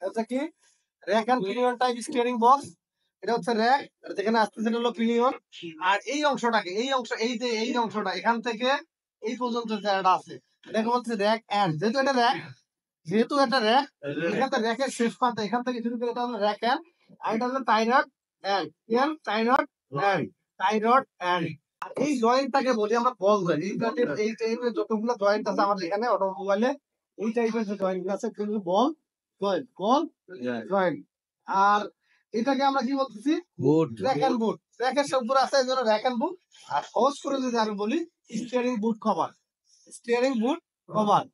এটা কি rack and pinion type steering box. এটা হচ্ছে র্যাক, যেখানে আসছে সেটা হলো পিনিয়ন। আর এই অংশটাকে, এই অংশ, এই যে এই অংশটা এখান থেকে এই পর্যন্ত জায়গাটা আছে, এটাকে বলছে র্যাক এন্ড। যেহেতু এটা র্যাক, এখান থেকে র্যাকের শেষ প্রান্ত এখান থেকে শুরু করে এটা হলো র্যাক এন্ড। আর এটা হলো টাইরড এন্ড, টাইরড এন্ড, টাইরড এন্ড। আর এই জয়েন্টটাকে বলি আমরা বল জয়েন্ট। এই টাইপের যতগুলো জয়েন্ট আছে আমাদের এখানে অটোমোবাইলে, এই টাইপের যে জয়েন্ট গুলো আছে কিন্তু বল জয়েন্ট, বল জয়েন্ট। আর এটাকে আমরা কি বলতেছি? বুট, র্যাক এন্ড বুট। র্যাকের উপরে আছে এই জন্য র্যাক এন্ড বুট। আর সহজ করে যদি আমি বলি, স্টিয়ারিং বুট কভার, স্টিয়ারিং বুট কভার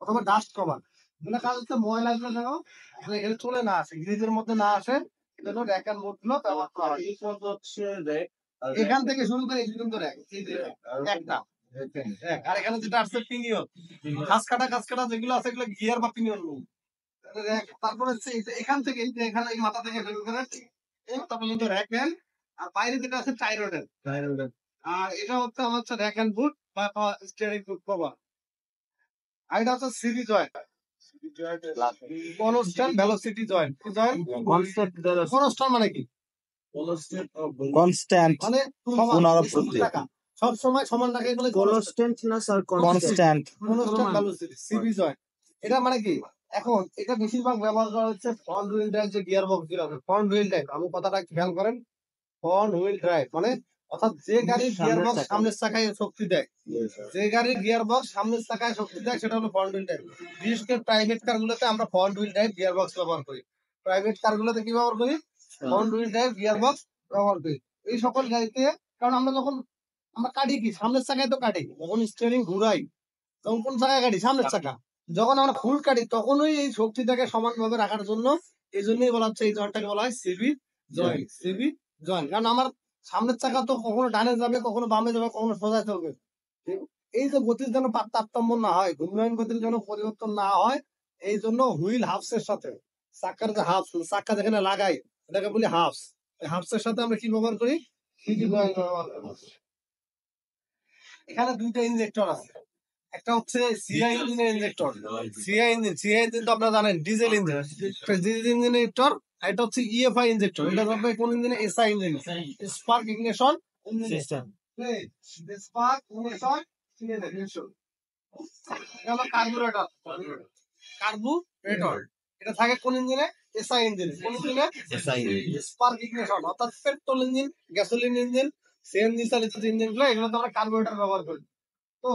অথবা ডাস্ট কভার। মানে কাজ হচ্ছে ময়লা গুলো দেখো এখানে চলে না আসে, গ্রিজের মধ্যে না আসে, এজন্য র্যাক এন্ড বুট গুলো ব্যবহার করা হয়। এই পর্যন্ত হচ্ছে র্যাক, এখান থেকে শুরু করে এই পর্যন্ত র্যাক, এই যে একটা র্যাক। আর এখানে যেটা আসছে পিনিয়ন, ঘাস কাটা যেগুলো আছে এগুলো গিয়ার বা পিনিয়ন বলে। তারপরে হচ্ছে এখান থেকে এই যে এখানে এই মাথা থেকে শুরু করে এই মাথা পর্যন্ত র্যাক এন্ড। আর বাইরে যেটা আছে টাইরড এন্ড। আর এটা হচ্ছে আমার হচ্ছে র্যাক এন্ড বুট বা স্টিয়ারিং বুট কভার। আর এটা হচ্ছে CV joint, constant velocity joint. কি জয়েন্ট? কনস্ট্যান্ট মানে কি? কনস্ট্যান্ট মানে পুনরাবৃত্তি। সব সময় সমান রাখে বলে কনস্ট্যান্ট না sir, constant constant velocity, CV joint. এটা মানে কি? এখন এটা বেশিরভাগ ব্যবহার করা হচ্ছে ফ্রন্ট হুইল ড্রাইভ যে গিয়ার বক্স গুলো আছে, ফ্রন্ট হুইল ড্রাইভ। আমি কথাটা একটু খেয়াল করেন, ফ্রন্ট হুইল ড্রাইভ মানে অর্থাৎ যে গাড়ির গিয়ার বক্স সামনের চাকায় শক্তি দেয়, যে গাড়ির গিয়ার বক্স সামনের চাকায় শক্তি দেয় সেটা হলো ফ্রন্ট হুইল ড্রাইভ। বিশেষ করে প্রাইভেট কার গুলোতে আমরা front wheel drive gear box ব্যবহার করি। প্রাইভেট কার গুলোতে কি ব্যবহার করি? Front wheel drive gear box ব্যবহার করি। এই সকল গাড়িতে, কারণ আমরা যখন আমরা কাটি কি সামনের চাকায় তো কাটি, যখন স্টিয়ারিং ঘুরাই তখন কোন চাকায় কাটি? সামনের চাকা। যখন আমরা ফুল কাটি তখনই এই শক্তিটাকে সমানভাবে রাখার জন্য, এই জন্যই বলা হচ্ছে এই জয়েন্টটাকে বলা হয় সিবি জয়েন্ট, সিবি জয়েন্ট। কারণ আমার সামনের চাকা তো কখনো ডানে যাবে, কখনো বামে যাবে, কখনো সোজা চলবে। এই যে গতির যেন তারতম্য না হয়, ঘূর্ণায়মান গতির যেন পরিবর্তন না হয়, এই জন্য হুইল হাফসের সাথে চাকার যে হাফস, চাকা যেখানে লাগাই এটাকে বলি হাফস, হাফসের সাথে আমরা কি ব্যবহার করি? সিবি জয়েন্ট ব্যবহার করি। এখানে দুইটা ইনজেক্টর আছে, একটা হচ্ছে সিআই ইঞ্জিনের ইনজেক্টর। সিআই ইঞ্জিন তো আপনারা জানেন ডিজেল ইঞ্জিন, ডিজেল ইঞ্জিনের এটা হচ্ছে ইএফআই ইনজেক্টর। এটা হবে কোন ইঞ্জিনে? SI engine, spark ignition system, spark ignition system. এটা হলো কার্বুরেটর, কার্বুরেটর। এটা থাকে কোন ইঞ্জিনে? এসআই ইঞ্জিনে। কোন ইঞ্জিনে? এসআই। স্পার্ক ইগনিশন অর্থাৎ petrol engine, gasoline engine, CNG চালিত ইঞ্জিন গুলো, এগুলোতে আমরা কার্বুরেটর ব্যবহার করি। তো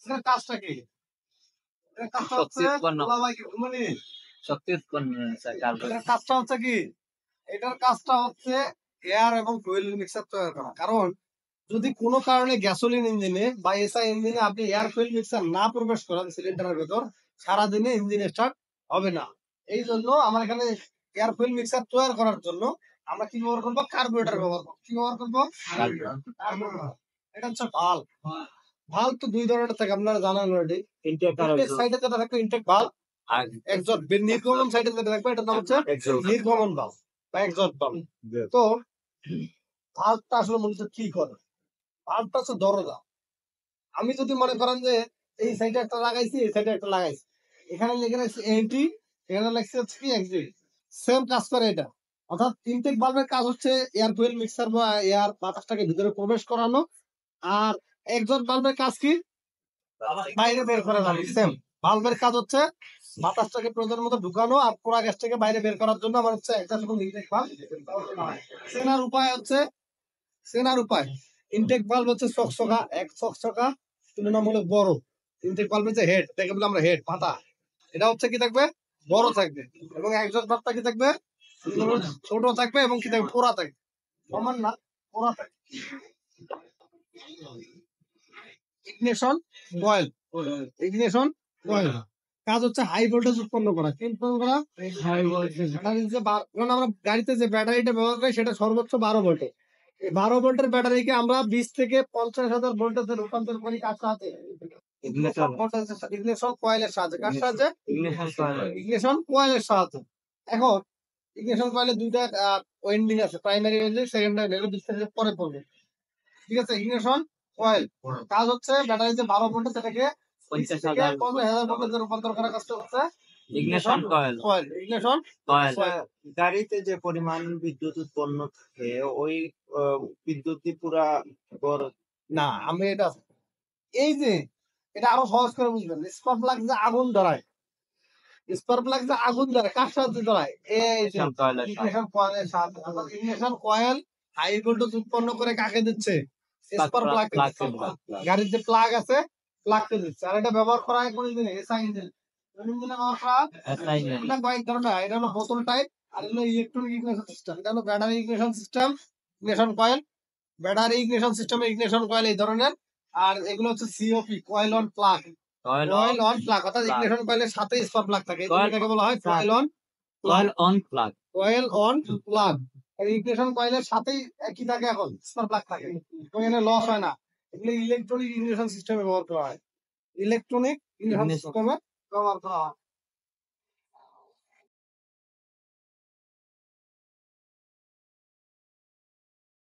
এটার কাজটা কি? এটার কাজটা হচ্ছে শক্তি উৎপন্ন। এটার কাজটা হচ্ছে কি? এটার কাজটা হচ্ছে এয়ার এবং ফুয়েল মিক্সার তৈরি করা। কারণ যদি কোনো কারণে গ্যাসোলিন ইঞ্জিনে বা এসআই ইঞ্জিনে আপনি এয়ার ফুয়েল মিক্সার না প্রবেশ করেন সিলিন্ডারের ভেতর, সারাদিনে ইঞ্জিন স্টার্ট হবে না। এই জন্য আমার এখানে এয়ার ফুয়েল মিক্সার তৈরি করার জন্য আমরা কি ব্যবহার করবো? কার্বুরেটর ব্যবহার করবো। কি ব্যবহার করবো? কার্বুরেটর। এটা হচ্ছে ভাল্ব। ভাল্ব তো দুই ধরনের থাকে, আপনারা জানেন অলরেডি। ইনটেক সাইডে যেটা থাকবে ইনটেক ভাল্ব, আর এক্সস্ট নির্গমন সাইডে যেটা থাকবে এটার নাম হচ্ছে নির্গমন ভাল্ব বা এক্সস্ট ভাল্ব। তো ভাল্বটা আসলে মূলত কি করে? ভাল্বটা হচ্ছে দরজা। আমি যদি মনে করেন যে এই সাইডে একটা লাগাইছি, এই সাইডে একটা লাগাইছি, এখানে লেখা আছে এন্ট্রি, এখানে লেখা আছে কি এক্সিট, সেম কাজ করে এটা। অর্থাৎ ইনটেক ভালভের কাজ হচ্ছে এয়ার ফুয়েল মিক্সার বা এয়ার বাতাসটাকে ভিতরে প্রবেশ করানো। আর এক্সস্ট ভালভের কাজ কি? বাইরে বের করে না। সেম ভালভের কাজ হচ্ছে বাতাসটাকে প্রয়োজন মতো ঢুকানো আর পোড়া গ্যাসটাকে বাইরে বের করার জন্য আমার হচ্ছে একটা রকম ইনটেক ভালভ। চেনার উপায় হচ্ছে, চেনার উপায় ইনটেক ভালভ হচ্ছে চকচকা, এক চকচকা তুলনামূলক বড়। ইনটেক ভালভের যে হেড, দেখে বলে আমরা হেড, পাতা, এটা হচ্ছে কি থাকবে? বড় থাকবে। এবং এক্সস্ট ভালভটা কি থাকবে? ছোট থাকবে এবং কি থাকবে? পোড়া থাকবে। সমান না, পোড়া থাকবে। ইগনিশন কয়েল, ইগনিশন কয়েল কাজ হচ্ছে হাই ভোল্টেজ উৎপন্ন করা। কি উৎপন্ন করা? High voltage. কারণ আমরা গাড়িতে যে ব্যাটারিটা ব্যবহার করি সেটা সর্বোচ্চ 12 ভোল্টের। এই 12 ভোল্টের ব্যাটারিকে আমরা 20 থেকে 50,000 ভোল্টেজে রূপান্তর করি। কার সাহায্যে? ইগনিশন কয়েলের সাহায্যে। কার সাহায্যে? ইগনিশন কয়েলের সাহায্যে। এখন ইগনিশন কয়েলের দুইটা ওয়েন্ডিং আছে, প্রাইমারি ওয়েন্ডিং, সেকেন্ডারি ওয়েন্ডিং, বিস্তারিত পরে পড়বে। ঠিক আছে? ইগনিশন কয়েল কাজ হচ্ছে ব্যাটারি যে 12 ভোল্ট সেটাকে 50,000 ভোল্টেজে রূপান্তর করার কাজটা হচ্ছে ignition coil coil, ignition coil গাড়িতে যে পরিমাণ বিদ্যুৎ উৎপন্ন থাকে ওই বিদ্যুৎ দিয়ে পুরা ঘর- না, আমি এটা এই যে এটা আরো সহজ করে বুঝবেন। স্পার্ক প্লাগ যে আগুন ধরায়, স্পার্ক প্লাগ যে আগুন ধরায় কার সাহায্যে ধরায়? এই যে ইগনিশন কয়েলের ইগনিশন কয়েলের সাহায্যে। অর্থাৎ ইগনিশন কয়েল হাই ভোল্টেজ উৎপন্ন করে কাকে দিচ্ছে? স্পার্ক প্লাগ প্লাগ গাড়ির যে প্লাগ আছে প্লাগকে দিচ্ছে। আর এটা ব্যবহার করা হয় কোন ইঞ্জিনে? SI engine. কোন ইঞ্জিনে ব্যবহার করা হয়? এটা কয়েক ধরনের হয়। এটা হলো বোতল টাইপ, আর হলো ইলেকট্রনিক ইগনিশন সিস্টেম। এটা হলো battery ignition system, ignition coil, battery ignition system, ignition coil এই ধরনের। আর এগুলো হচ্ছে COP, coil on plug. Coil coil on plug অর্থাৎ plug। ইগনিশন কয়েলের সাথে স্পার্ক প্লাগ থাকে। Coil এটাকে বলা হয় coil on coil on plug coil on plug. Ignition কয়েলের সাথেই কি থাকে? এখন স্পার্ক প্লাগ থাকে। এখানে লস হয় না। এগুলো ইলেকট্রনিক ইগনিশন সিস্টেমে ব্যবহার করা হয়। Electronic ignition Ignition। সিস্টেমে ব্যবহার করা হয়।